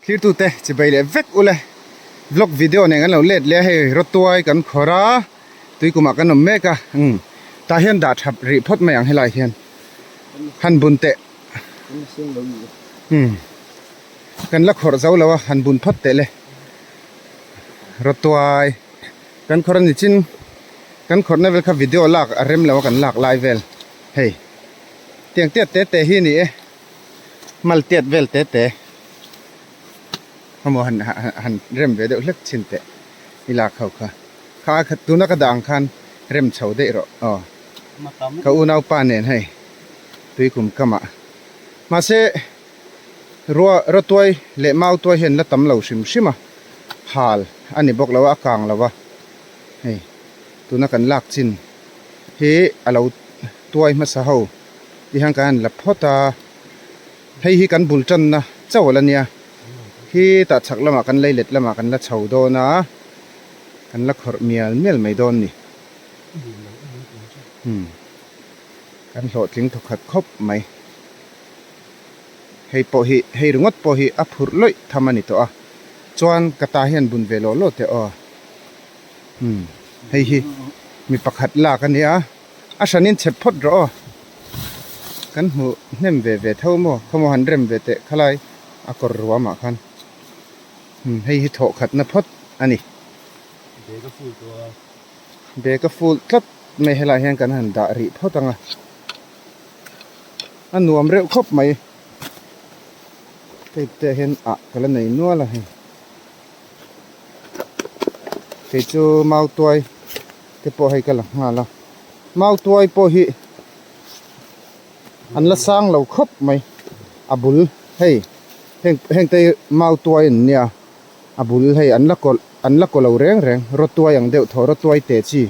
คลิปตัวเตะจะไปเลยเวกอุเลยวล็อกวิดีโอเนี่ยกันเราเล็ดเลยให้รถตัวกันขอระตุยกุมากันนมเมกะตาเห็นดาทับรีพอดมาอย่างให้ลายเห็นหันบุญเตะกันลักขอเจ้าแล้วว่าหันบุญพอดเตะเลยรถตัวกันขอนิจินกันขอในเวลาวิดีโอลากเริ่มแล้วกันลากไลฟ์เวลเฮ้ยเตียงเตะเตะที่นี่มัลเตะเวลเตะเขาบอกหันเริ่มวิดีโอเล็กชิ้นเตะอีลากเขาค่ะข้าขัดตัวนักด่างคันเริ่มเฉาได้หรออ๋อเขาอุณเอาปานเนี่ยให้ตุยคุมกะมาเสรัวรถตัวเละเมาตัวเห็นแล้วตำเหลาชิมฮาลอันนี้บอกแล้วว่ากลางแล้ววะเฮ้ยตัวนักกันลากชิ้นเฮ้เราตัวมาสาวที่ห่างกันลับพอตาให้ฮิกันบุลจันนะเจ้าละเนี่ยที่ตัดฉักละมากันเลยเล็ดละมากันละเฉาโดนะกันละขอเมียไม่โดนนี่กันโหลดทิ้งถูกขัดคบไหมให้ปอหิให้รุงดปอหิอับหุรลอยทำมันนี่ตัวจวนกระตาเห็นบุญเวโลโลเตอให้ฮิมีปักหัดลากันเนี่ยอาชันนินเฉพพดรอกันหูเนมเวเท่าโมขโมหันเริ่มเวเตะขลายอากรรัวมาคันให้ฮิโถขัดนพดอันนี้เบก็ฟูลครับไม่ให้ลายแห่งกันหันดาริพอตังอ่ะอันนวมเร็วครบไหมแต่เห็นอะกันแล้วไหนนัวละให้จูเมาตัวแต่พอให้กันละฮะละเมาตัวพอให้อันละสร้างเราครบไหมอับุลให้เฮงแต่เมาตัวเนี่ยอับุลให้อันละก็เราแรงรถตัวอย่างเดียวถอรถตัวเตะจี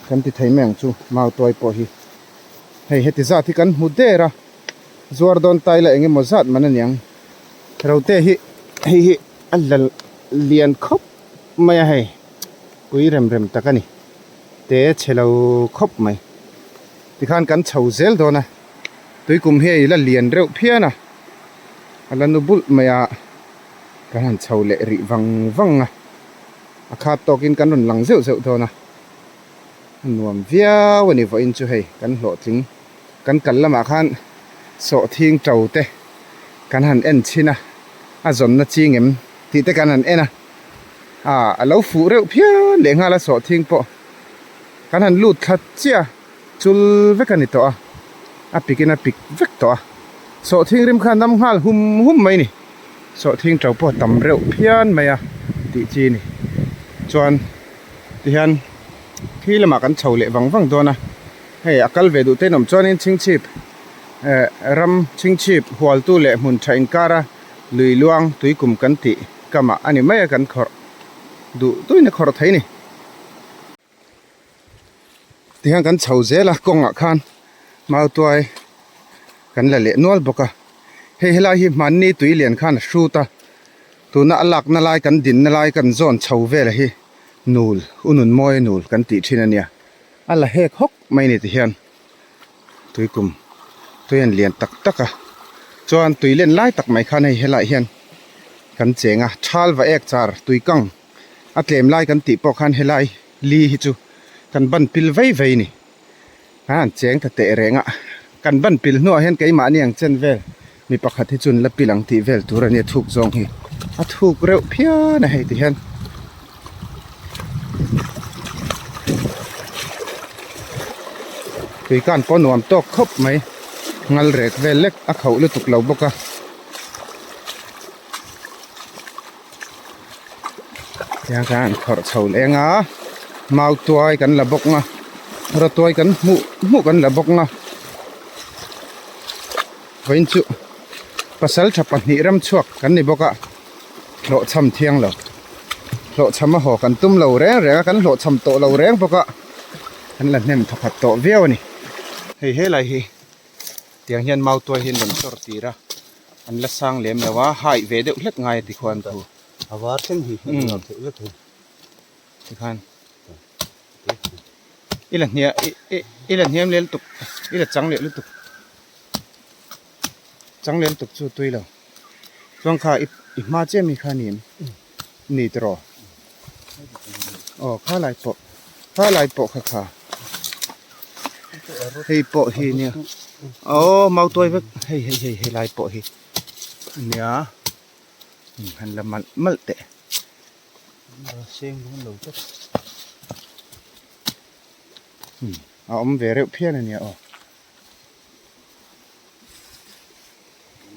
กันที่ไทยแมงจูเมาตัวพอให้เฮติซาที่กันมุดเดระจวดโดนตายละเองมจัดมันนั่นยังเราเตะให้อันละเลียนครบไม่ให้กุยเริ่มตะกันนี่เตะเชลาครบไหมที่ขันกันเฉาเซลโดนะตุยกุมเฮยละเลียนเร็วเพี้ยนะอันละนุบุลไม่อะกันเฉาเละริวังอะอาคาตกินกันรุนหลังเซลโดนะนวมเวียวันนี้ว่าอินจูให้กันโหลดถึงกันละมาขันโสทิ้งเจ้าเตะกันหันเอ็นชินะอาจนนะจีเงิมที่เตะกันหันเอ็นนะเราฟูเร็วเพี้ยเลี้ยงหาละโสทิ้งปะกันหันลูดขัดเจียจุลเวกันนี่ตัวปิกเวกตัวโสทิ้งริมขันน้ำหัลหุ่มไหมนี่โสทิ้งเจ้าปะต่ำเร็วเพี้ยนไหมติจีนี่จวนที่ฮันที่ละมากันเฉาเละวังตัวนะให้อากาศเวดูเต้นอมจวนนี่ชิงชีพรำชิงชีพหัวตู้เละมุนชัยการะลุยลวงตุยกุมกันติกะมาอันนี้ไม่กันขอดูตุยนี่ขอไทยนี่ที่ฮันกันเฉาเจละกงอ่ะคันมาตัวกันละเละนวลบกะเฮ้ยลายมันนี่ตุยเลียนคันชูตาตัวน่าลักน่าลายกันดินน่าลายกันจอนเฉาเวละเฮนูลอุนุนมอยนูลกันติชินันเนี่ยอันละเฮกฮกไม่นี่ที่ฮันตุยกุมตัวยันเลียนตักจวนตุยเล่นไล่ตักไม่คันให้เฮลัยเฮียนกันเจงชาลว่าเอกจาร์ตุยกังอัตเลมไล่กันติปอคันเฮลัยลีฮิจูกันบันปิลไว้นี่เจงตะเตะแรงกันบันปิลนัวเห็นไก่หมาเนี่ยงเจนเวลมีปักหัดที่จุนและปิลังตีเวลตัวนี้ถูกจองฮีถูกเร็วเพี้ยนะให้ที่เห็นตุยกันปนวมโตครบไหมงัลเรกเวลเล็กเขาลุตุกเหลาบกะยังการขอเฉาเองมาตัวกันละบกรถตัวกันหมูกันละบกวันจุปัสสาวะฉับปันหิรำชวกกันในบกโหลช้ำเทียงเหลาโหลช้ำมาห่อกันตุ้มเหลาแรงกันโหลช้ำโตเหลาแรงบกกันละเนมถักโตเวียวนี่เฮ้ยไรเฮ้เตียงเฮียนเมาตัวเฮียนบนสอตีระอันละสร้างเลี้ยมแล้วว่าหายเวเดอุเล็กไงที่ควรตัวอาวาร์เส้นหีเราถือว่าถูกที่คันอีหลังเฮียมเลี้ยตุกอีหลังจังเลี้ยตุกจังเลี้ยตุกจู่ตุยแล้วช่วงขา อีกมาเจ้มีค่านิมนี่ตรออ๋อค่าลายโปค่ะเฮ้ยโปะเฮเนี่ยโอ้เมาตัวเว้ยเฮ้ยลายโปะเฮเนี่ยหันละมันมัลเตะ xem cũng lâu chắc เอาอมเวเร็วเพี้ยนเนี่ยอ๋อ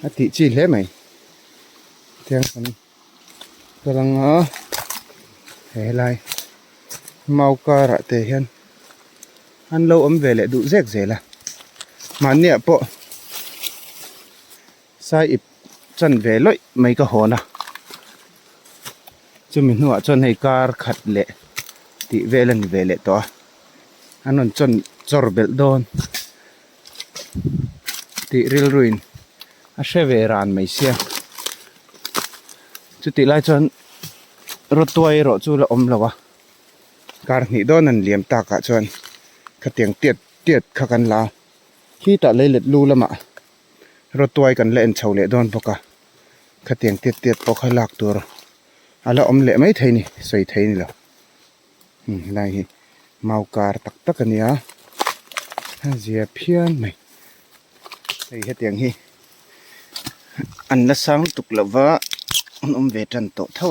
อาทิจีเล่ไหมเที่ยงกันกำลังเฮ้ยไรเมากระเตะเห็นอันเราอมเวเลดูเจ๊กเจ๊ละมันเนี่ยปะใส่อิบจนเวลอยไม่ก็หัวนะจะมีหัวจนให้การขัดเละติเวลันเวเลตัวอันนั้นจนจอร์เบลโดนติริลรุนอาเชเวรานไม่เสียจุดติไลจนรถตัวรถจูละอมละวะการหนีโดนนั่นเหลี่ยมตากะจนขะเตียงเตียดขะกันลาขี้ตะเลยเล็ดลูละมะรถตัวกันเล่นเฉาเละโดนปะกะขะเตียงเตียดปะขลักตัวอะไรอมเละไม่ไทยนี่สวยไทยนี่ละไรเมาการตักกันเนี่ยเสียเพี้ยนไหมไอ้เฮ็ดอย่างนี้อันละสังตุกละวะอมเวทันโตเท่า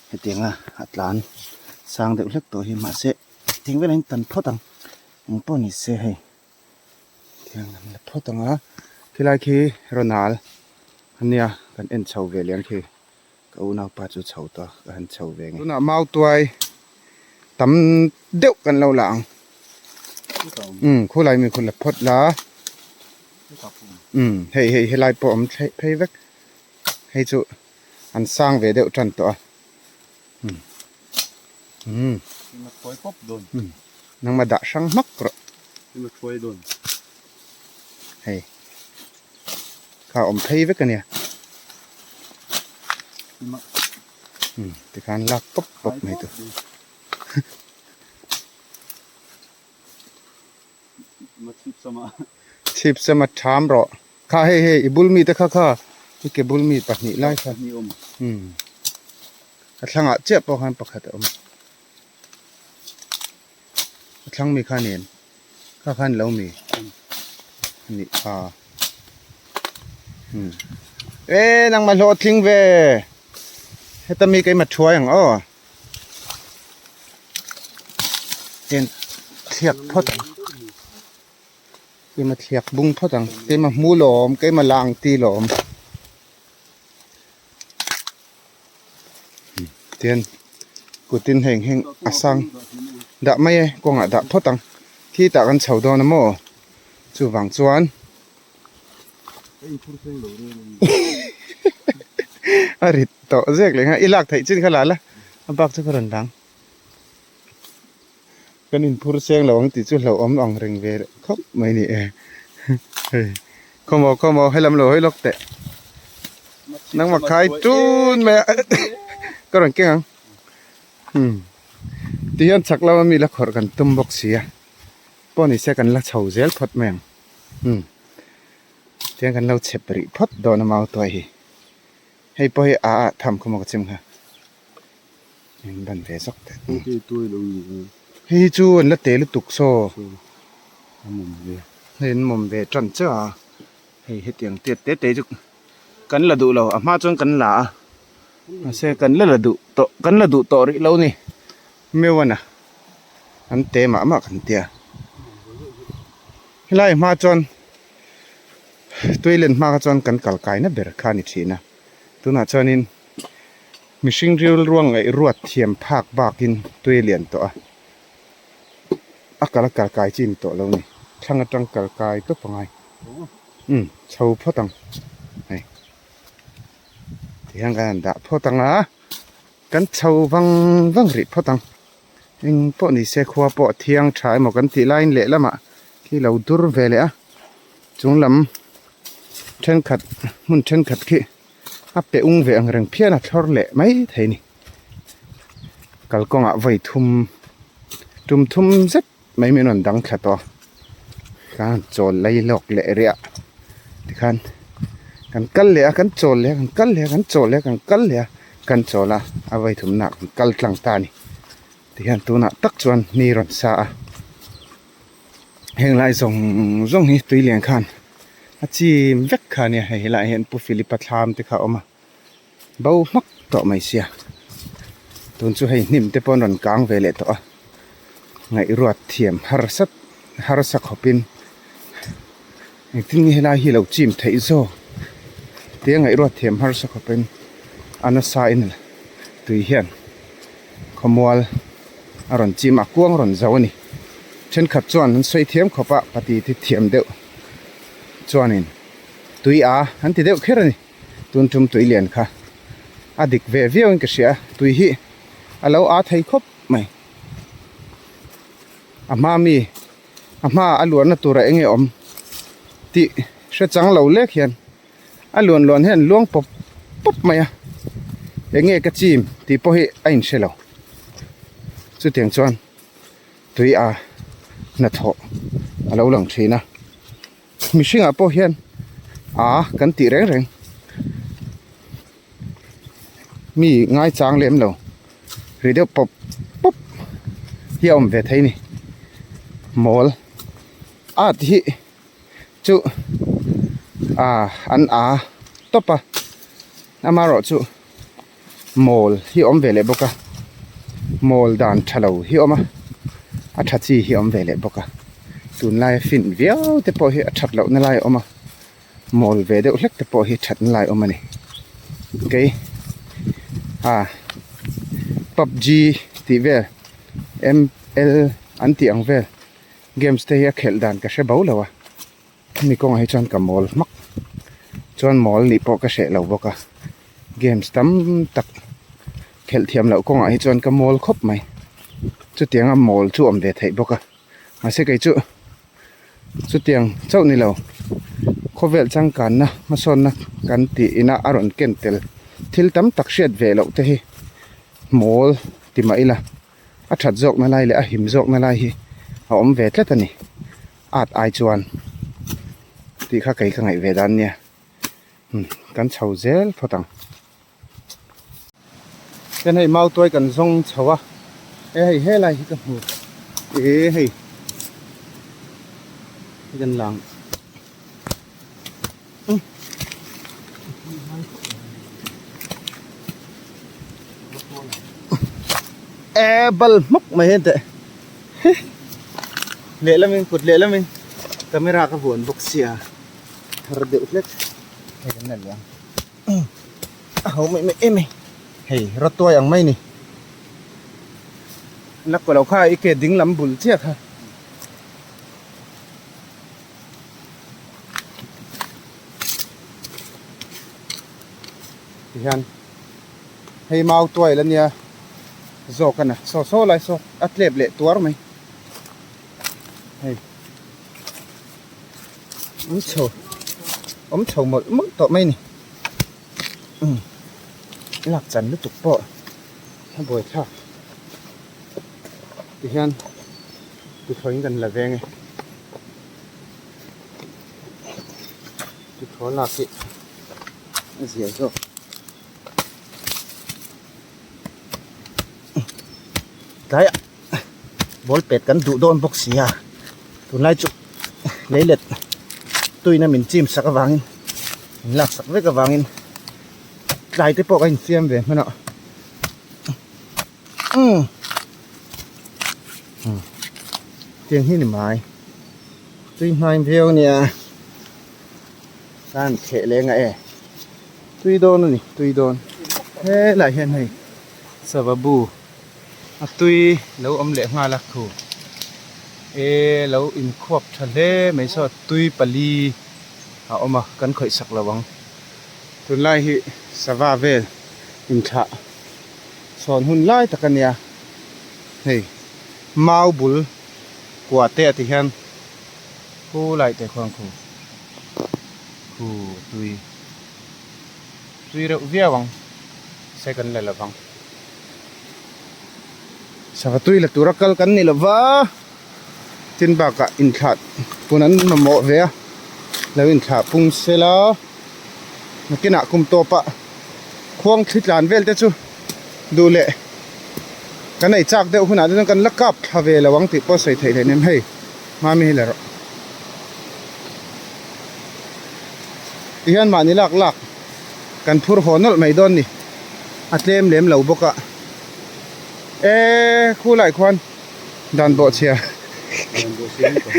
เฮ็ดอย่างอัดหลานสังเด็กเล็กตัวหิมะเสะทิ้งไว้ในตันพ่อตังป้อนี่เสะให้เที่ยงนั้นละพ่อตังที่ไรคือโรนัลอันเนี้ยกันเอ็นเฉาเวเลียงคือก็อุณาปาจุเฉาตัวกันเฉาเวงตุน่ะเมาตัวตำเด็กกันเราหลังคู่ไรมีคนละพดละให้ลายปอมให้เวกให้จุอันสร้างเวเดียวจันตัวmà phơi bóp đồn นังมาด่าช่างมักกระ mà phơi đồn ให้ข้าอมให้เวกกันเนี่ย mà แต่การลักปบไม่ตัว mà chip sama ชิบสมัดชามรอข้าให้บุลมีแต่ข้าที่เก็บบุลมีปัดนี่ไล่ค่ะ ni om ทั้งเจ็บปะคันปะขัดทั้งมีข้าเนียนข้าขันแล้วมีนี่นังมาโหลดทิ้งเวให้ตมีไก่มาช่วยอย่างเจนเทียกพอตังไก่มาเทียกบุ้งพอตังไก่มาหมูหลอมไก่มาลางตีหลอมเจนกูตินเฮงอาซังดะไม่กงดะพอตังที่ตะกันเฉาดอนนะโมจูหวังจวน cái phun phun lâu rồi Arit to zek le nga ilak thai chin khala la abak chu karan dang kanin phur seng lawang ti chu hlo om ong reng ve khop mai ni hey khomo helam lo lok te nang ma khai tun me karan keng ti yan chak lawa mi la khor kan tum bok sia poni se kan la chho zel phot meng tiang kan lo chepri phot do na mau toi hiให้ปอยทำขโมกจิมค่ะยังดันเวสกแต่ cái tôi lâu rồi ให้จูนละเตลุตุกโซ mồm về เห็นมุมเวจนเจ้าให้เฮ็ดอย่างเตะจุกกันละดุเรามาจนกันหลาเสกันละดุโตกันละดุโตริเรานี่เมื่อวันน่ะอันเตะมากันเตียไล่มาจนตัวเล่นมาจนกันกัลกายนะเบรคานิชีนะตัวน่ะจอนินมิชิงเรียวร่วงไอ้รวดเทียมภาคบากินตัวเหรียญตัวกะกายจีนตัวเรานี่ช่างจังกะกายตัวปงไงเช่าพ่อตังไอ้ที่ยังกันด่าพ่อตังกันเช่าวังริพ่อตังเองพ่อนี่เสกหัวพ่อเทียงชายหมกันที่ไล่เละละมะที่เราดูร์เวเลยจงลำเช่นขัดมุนเช่นขัดขี้อับเปอุ้งเวงเริงเพี้ยนทอร์เละไม่เท่นี่กัลกงไว้ทุ่มเซ็ตไม่มีนนดังขัดตัวการโจรไล่หลอกเละเรียที่คัน กันกัลเลยกันโจลเลยกันกัลเลยกันโจลเลยกันกัลเลยกันโจละเอาไว้ถุมหนักกัลกลางตานี่ที่หันตัวหนักตักจวนนี่รอนซาเฮงไล่ส่งนี่ตุยเลียงขันอาจีมเวกขันเนี่ยให้ไล่เห็นผู้ฟิลิปทามที่เขาเอามาเบามักต่อไม่เสียตุนจู่ให้นิ่มแต่ปนรอนกลางเวเลต่อไงรวดเทียมฮาร์สักขบินอย่างที่นี่ไล่ฮิเราจิมไทยโซเตียงไงรวดเทียมฮาร์สักขบินอันนั้นสายนี่ตุยเฮียนขมวลอรอนจิมกวางรอนเจ้านี่เช่นขัดจวนนั้นใส่เทียมขบะปฏิทิเทียมเดียวจวนนี่ตุยอันที่เดียวแค่นี้ตุนจุมตุยเลียนค่ะอดิกเวเวียงก็เสียตุยฮีเราไทยครบไหมอามาอลวนตัวเองไงอมที่เชื่อจังเราเล็กเห็นอลวนเห็นล่วงปุ๊บไหมเองไงก็จิมที่พอให้ไอ้เชลล์สุดที่จวนตุยนัดเหาะเราหลังชีนะมิชิงพอเห็นกันตีแรงมีง่ายจังเล่มเราหรือเดี๋ยวปุ๊บเฮียอมเวทนี่มอลที่จุอันตบมารอจุมอลเฮียอมเวเลบกะมอลดานทะเลเฮียอมทัดจีเฮียอมเวเลบกะตุนไล่ฟินเวียวแต่พอเฮียทัดเหล่านั่นไล่อมมอลเวเดอเล็กแต่พอเฮียทัดนั่นไล่อมนี่โอเคPUBG ที่เวล ML อันที่อังเวลเกมส์ที่เขลดันก็เชเบาแล้ววะมีกงให้จวนกับมอลมักจวนมอลนี่พอก็เชเราบอกว่าเกมส์ตั้มตักเขลเทียมแล้วกงให้จวนกับมอลครบไหมจุดเตียงมอลจู่อมเดทให้บอกว่ามาเสกไอจุดเตียงเจ้านี่เราโคเวลจังกันนะมาสอนนะกันตีอินาอารอนเกนเตลทิลตั้มตักเช็ดเวลเอาเตะมอลที่มาอีละชัดจอกนั่นไล่เลยหิมจอกนั่นไล่ฮีเอาอมเวทแล้วตอนนี้ไอจวนที่ข้าไก่ข้างไงเวดันเนี่ยกันเฉาเซลพอตังกันให้เมาตัวกันส่งเฉาะให้อะไรกันหูให้กันหลังบัลมุกไม่เห็นแต่เละแล้วมึงกดเละแล้วมึงแต่ไม่รักกับหัวบุกเสียระเดือดเล็กให้กันนั่นยังเอาไม่เฮ้ยรถตัวยังไม่นี่นักกว่าเราค่าอีกเกดิ้งลำบุญเจี๊ยค่ะที่ฮันให้เมาตัวแล้วเนี่ยโซกันนะโซอะไรโซอัดเล็บเละตัวหรือไม่เฮ้ยเฉาหมดมึงต่อไม่นี่หลักจันหรือตุกปอถ้าบ่อยท่าที่ฮันตุกถอยกันละแวงไงตุกถอยหลักสิเสียโซได้บอลเป็ดกันดุโดนพวกเสียตุนไล่จุเลยเล็ดตุยน้ำมินจิ้มสักกวางอินหลักสักเวกวางอินไล่ที่พวกอินเสียมเว้ยมันเนาะเตียงที่หนึ่งไม้ตุยไม้เพียวเนี่ยด้านเขะเลยไงตุยโดนนี่ตุยโดนเฮ้ยหลายเห็นให้สบบูตุยเราอมเละงาลักคูเราอินควบทะเลไม่ชอบตุยปลีเอามากันข่อยสักระวังตุนไล่ฮิสวาเวลอินทะสอนหุ่นไล่ตะกันเนี่ยเฮ้ยมาบุลกว่าเตะที่ฮันคู่ไล่แต่ควงคู่ตุยเราเวียวังใส่กันเลยระวังSabatuy la turakal kan ni lava tin baka in khat punan ma mo ve la in kha pung sela cái nạ cùng tổ bạ khoang thịt làn về thế chú đủ lệ cái này chắc đều hôm nào nó cần lắc cặp hà về là vắng thì có sấy thấy thế nên hay mà mi là rồi ihan mà ni lak lak kan phur honol mai don ni atlem lem lo boka e khu lại khoan đàn bộ chia Yang gue sini kok.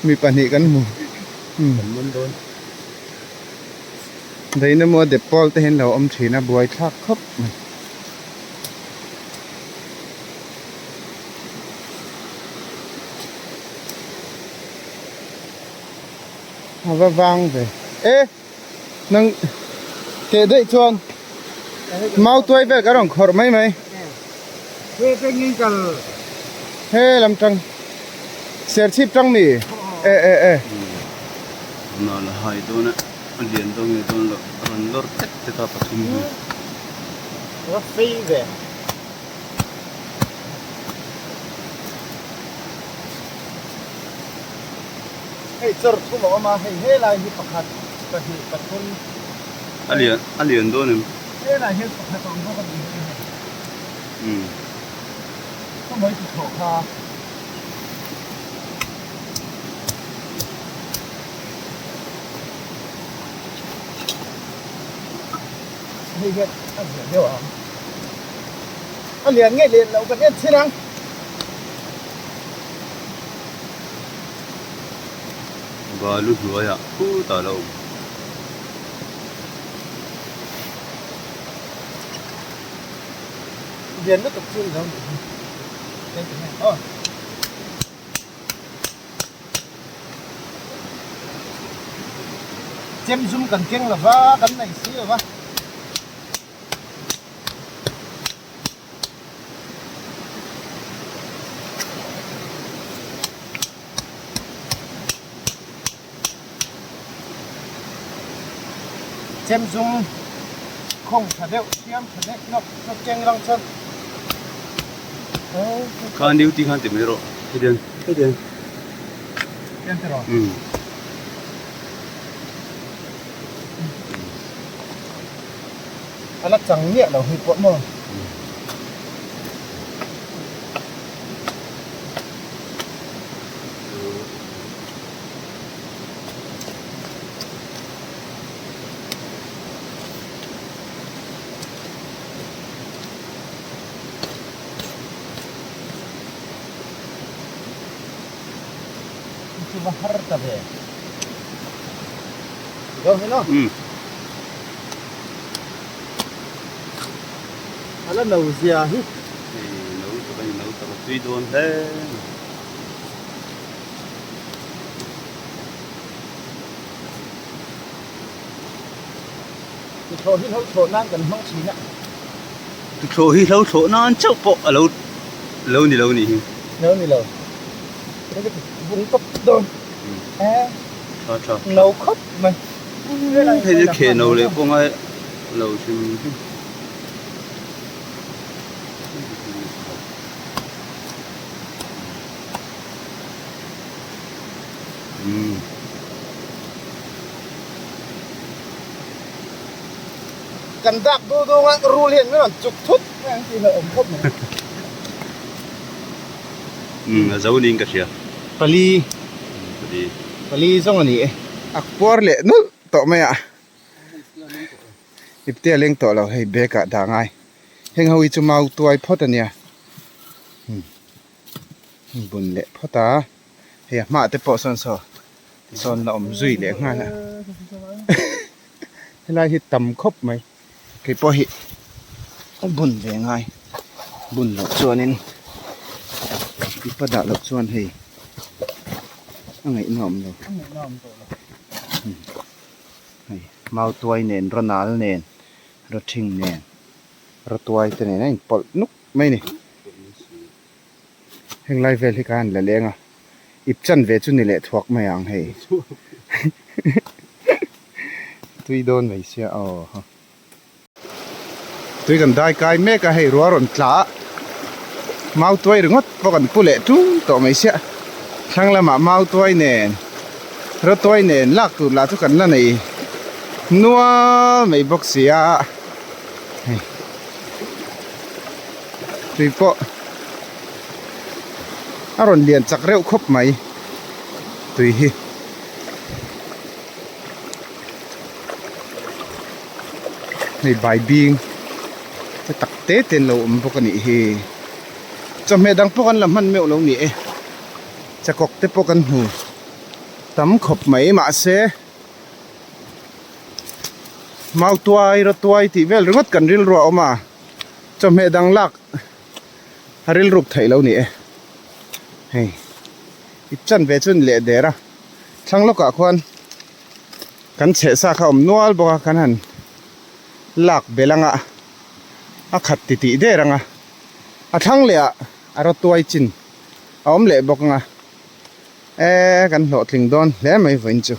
mi pani kan mu Temen don. đấy nó mua depol te hen lo om thina buai thak khop và vang về ê nâng kể đấy chuan mau tuổi về cái đồng khор mấy mấy Quê cái nghi cần he làm trăng xe chip trăng nỉ ê Nah lah hai don. Alien don don lo. Lor tek tetap pasum. nó phi về. Hey, sir, cũng bảo mà hey là hi pakhat, cái hi pathun, Alien don em. hey là hi pakhat ông có cái gì Hmm. không mấy chục thổ kha. Hey, cái anh hiểu điều à? Anh liền nghe liền lâu cái nhất thế năng. Balu dua ya. Tak tahu. Liền nó tập trung đâu. Đây cái này. Chém zoom cần kiêng là va cắn này xí rồi va. Chém zoom không thật đeo chém thật đấy nó kiêng lăng chân. Kan dia uti kan temero. Kemudian. Kiêng thế rồi. Hmm. Anh nó chẳng nhẹ đâu hơi cuộn mà. Itu bahar tapi. Go hello. Hmm. Anh nấu gì à? Nấu tak tui don he. Thổ hít hậu thổ nan cần hông chín ạ. Thôi lâu thổ nó ăn chốc bộ lâu lâu nì. Nấu như lâu. Cái vùng cấp đồn. Cho. Nấu khóc mà. Thế thì kể nấu lấy con ai lâu chừng. Cần đạp đu đu ngang ru liền mới là chục thút. Cái gì là ổng khóc này. Dấu nín cả chưa? pali Thì pali xong rồi nỉ akpor lệ nu to mày à ipte leng to lo hei beka da ngai heng hoi chu mau tuai phot ania bun lệ phota hei ma te po son la om zui le nga la helai hi tam khop mai cái po hi bun ve ngai bun lo chuanin ipa da lo chuan hei angai nom lo mau tuai nen ronal nen ro thing nen ro tuai te nen anh pol nuk mai ni heng lai vel hi kan la lenga ip chan ve chu ni le thuak mai ang hei tui don mai sia tui kan dai kai me ka hei ro ron tla mau tuai ringot po kan pule tu to mai sia thang lama mau tuai nen ro tuai nen lak tu la chu kan la nei นัวไม่บอกเสียรีบก็อารมณ์เรียนจักเร็วครบไหมตุยในใบบิงจะตักเตะเต็นเราพวกกันนี่เฮจะไม่ดังพวกกันละมันไม่เอาเรานี่จะกอกเตะพวกกันหูตำขบไหมมาเสมาตัวไอ้รถตัวไอ้ที่เวลรึงัดกันริลรัวออกมาจะไม่ดังลักริลรูปไทยเรานี่เฮ้ยอิจันเวจุนเละเดระช่างลูกอะคนกันเฉะซาเขาอมนวลบอกกันหันลักเบลังอะขัดติติเดรังอะทั้งเละอะรถตัวไอ้จินอมเละบอกงะกันหลอดลิงดอนแล้วไม่ไหวจู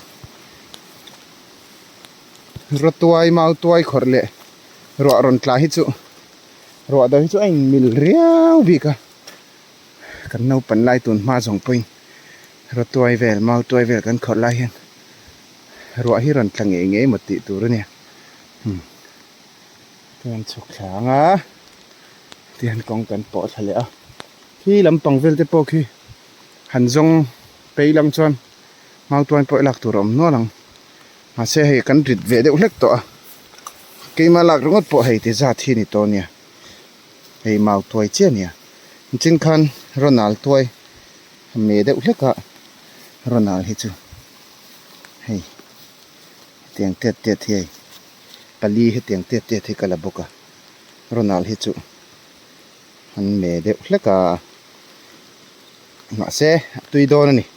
รถตัวไอ้มาตัวไอ้ขอร์เละรัวรอนคลาฮิจูรัวดาวฮิจูไอ้มิลเรียวบีกะกันเอาปันไล่ตุนมาส่งไปรถตัวไอ้เวลมาตัวไอ้เวลกันขอไล่เห็นรัวฮิรันทางเงี้ยหมดติตัวเนี่ยเตือนฉุกขังเตือนกองกันปอดทะเลที่ลำปองเวลเตปอคือหันจงไปลำชวนมาตัวไอ้ปอหลักตัวรมนัวหลังมาเสียให้กันริดเวเดอุเล็กตัวเกี่ยมาหลักรงดปอให้ที่จัดที่นี่ตัวเนี่ยให้มาตัวไอ้เจ้าเนี่ยจริงคันโรนัลตัวเมเดอุเล็กโรนัลฮิจูให้เตียงเตี้ยที่กะลีให้เตียงเตี้ยที่กะลาบุกโรนัลฮิจูอันเมเดอุเล็กมาเสียตุยโดนนี่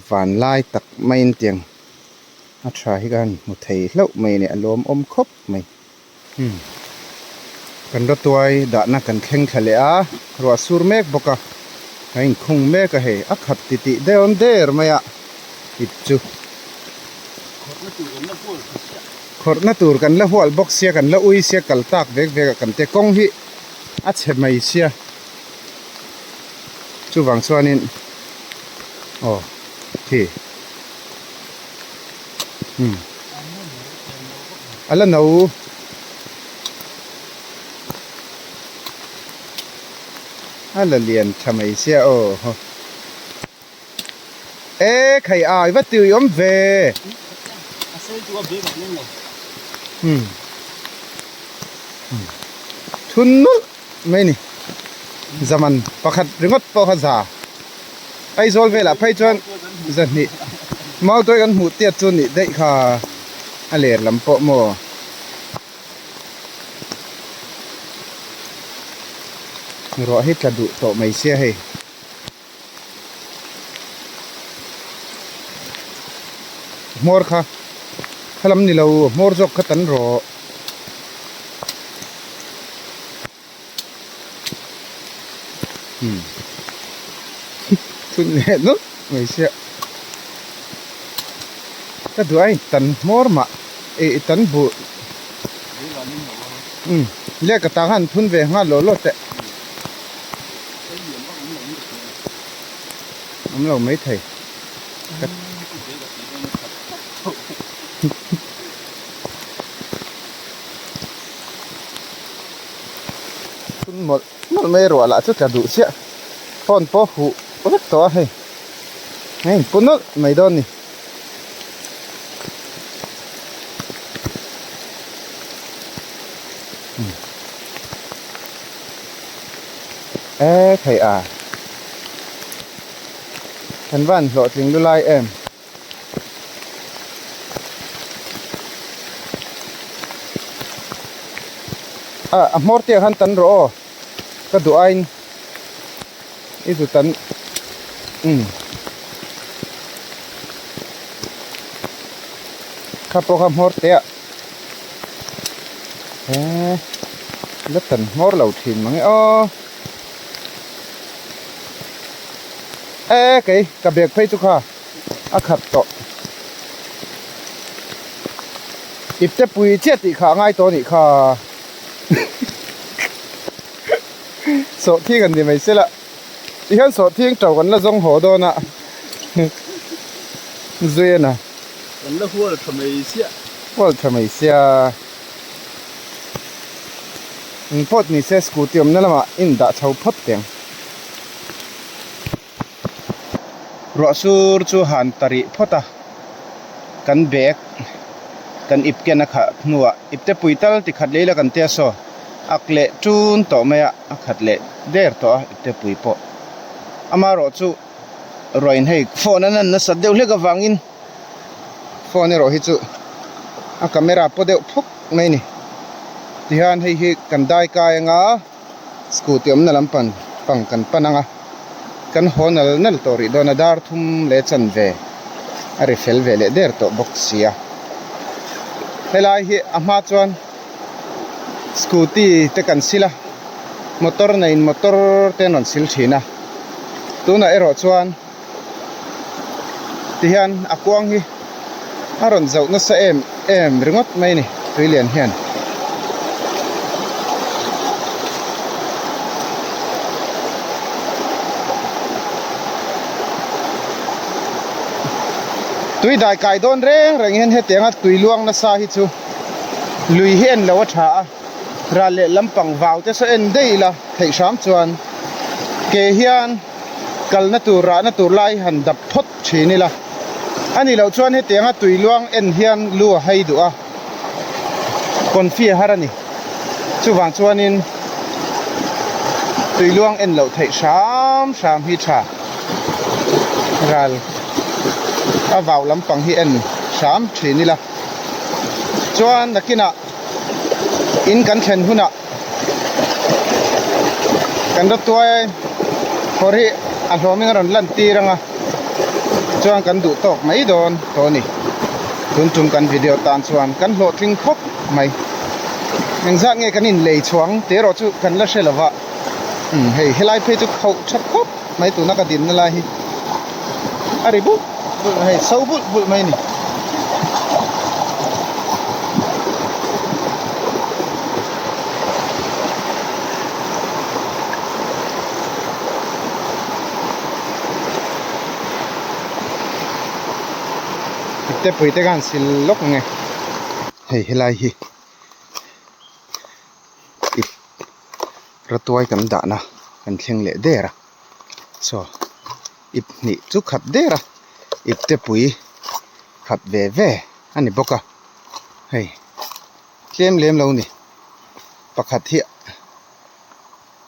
วันไล่ตักไม่เตียงอาชายกันหมดไทยแล้วไม่เนี่ยอารมณ์อมคบไม่กันรถตัวด่านนักกันแข่งทะเลรัวสูรเมกบกไอ้คงเมกเฮขัดติติเดอนเดอร์ไม่อิจูขดนัตูร์กันแล้วหัวบกเสียกันแล้วอุ้ยเสียกันตากเวกกันเตะกงฮิเฉไม่เสียจูบังส่วนนี้โอ้ที่อะไรหนูอะไรเรียนทำไมเสียโอ้ใครวัดติวยมเวทุนนู้ไม่นี่zaman pakhat ringot pakhat za ai zol vela phai chon zan ni mau toy kan mu tia chun ni dei kha aler lam po mo ro hit la du to mai sia he mor kha khalam ni lo mor jok khatan roทุนเห็นนู้ไม่เชื่อถ้าดูไอ้ตันมอร์มาตันบุเรียกกระตังหันทุนเวงาโลโลเตะเราไม่ไทยทุนหมดมันไม่รัวละจะกระดูเสียพอนพอหูโอ้ตัวเฮ้ยปุ่นนู้ไม่โดนนี่ใครฉันวันหลอดถึงดูไลเอ็มมอร์เตียหันตันรอก็ดูไอ้itu tan kapo kam horte latan mor lau thin mangi cái ka bek phei chu kha khat to ipte pui cheti kha ngai to ni kha so thi kan di mai selaอีฮันสอดทิ้งเจ้ากันแล้วจงหัวโดนอ่ะเจียนะ กันแล้วหัวทำไมเสีย pol thamai sia pot ni se scooty om na lama in da chho phot teng ro sur chu han tari phota kan bek kan ip ken a kha nuwa ipte puital ti khat leila kan te so akle tun to maya khat le der to ipte pui po amaro chu roin hei phone an na sadeu le ga wangin phone ro hi chu a camera po deuh phuk mai ni tihan hei hi kan dai kai nga scooty om na lampan pang kan pananga kan honal nal tori dona dar thum le chan ve ari fel ve le der to boxia helai hi ama chuan scooty te kan sila motor na in motor te non sil thina tuna ero chuan tihan akwang hi aron zau na sa em ringot mai ni tuilian hian tui dai kai don reng reng hen he tenga tui luang na sa hi chu lui hian lo tha ra le lampang vaw te so en deila thei sam chuan ke hian kal na tur ra na tur lai han dap thot thini la ani lo chuan he tenga tui luang en hian lu hai du a konfi harani chu wang chuanin tui luang en lo thei sam hi tha ral a vào lampang hi en sam thini la chuan nakina in kan then huna kan do toy hori a hloming ron lan tiranga chuan kan du tok mai don to ni tun tum kan video tan chuan kan hlo tling khop mai eng za nge kan in lei chuang te ro chu kan la shelawa hei helai phe chu khau that khop mai tu na ka din na la hi ari bu hei sau bul mai ni te pui te gan sil lok nge hei helai hi ip ratuai kan da na kan thleng le dera so ip ni chu khat dera ip te pui khat ve ani boka hei lem lo ni pakhat hi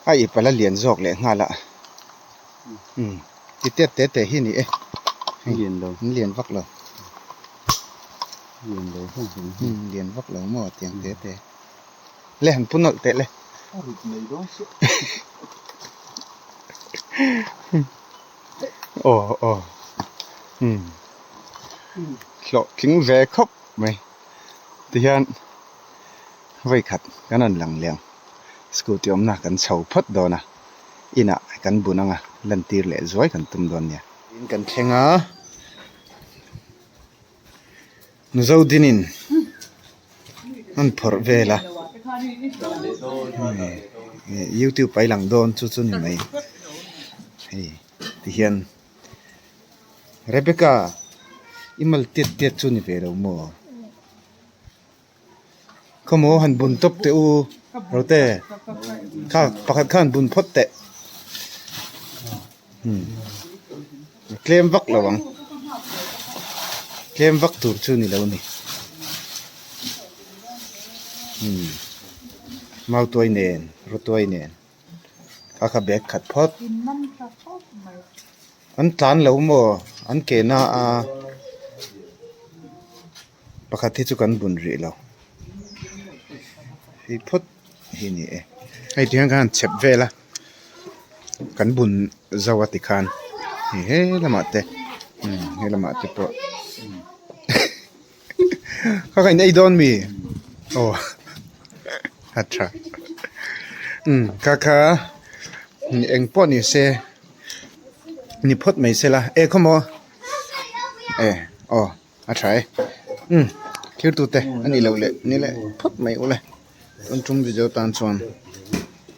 a ipala lian jok le ngala ti te hi ni e lian vak lo liền vấp lỗ mò tiếng thế lẽ hẳn phun nợ tệ lẽ ồ lộ kính vé khóc mày thì hiện vây khát cái này lằng lẹng scooty om na cần sầu phất đó na ina cần buồn nga lần tir lệ dối cần tum đòn nha in cần khen á nu zau dinin an phor vela YouTube pai lang don chu ni mai hei ti hian Rebecca imal tiet chu ni ve ro mo komo han bun top te u rote kha pakhat khan bun phot te claim vak lawang kem vak tur chu ni lo ni mau toy nen ro toy nen ka bek khat phot an tlan lo mo an ke na a pakhat thi chu kan bun ri lo hi phot hi ni e ai tiang kan chep vela kan bun zawati khan he lama te he lama te po Kakak ini idon mi. Oh. Atra. Kakak eng pot ni se ni pot mai se la. Komo. Oh, atra. Clear tu te. Ani lo le. Ni le pot mai ule. Untung video tan chuan.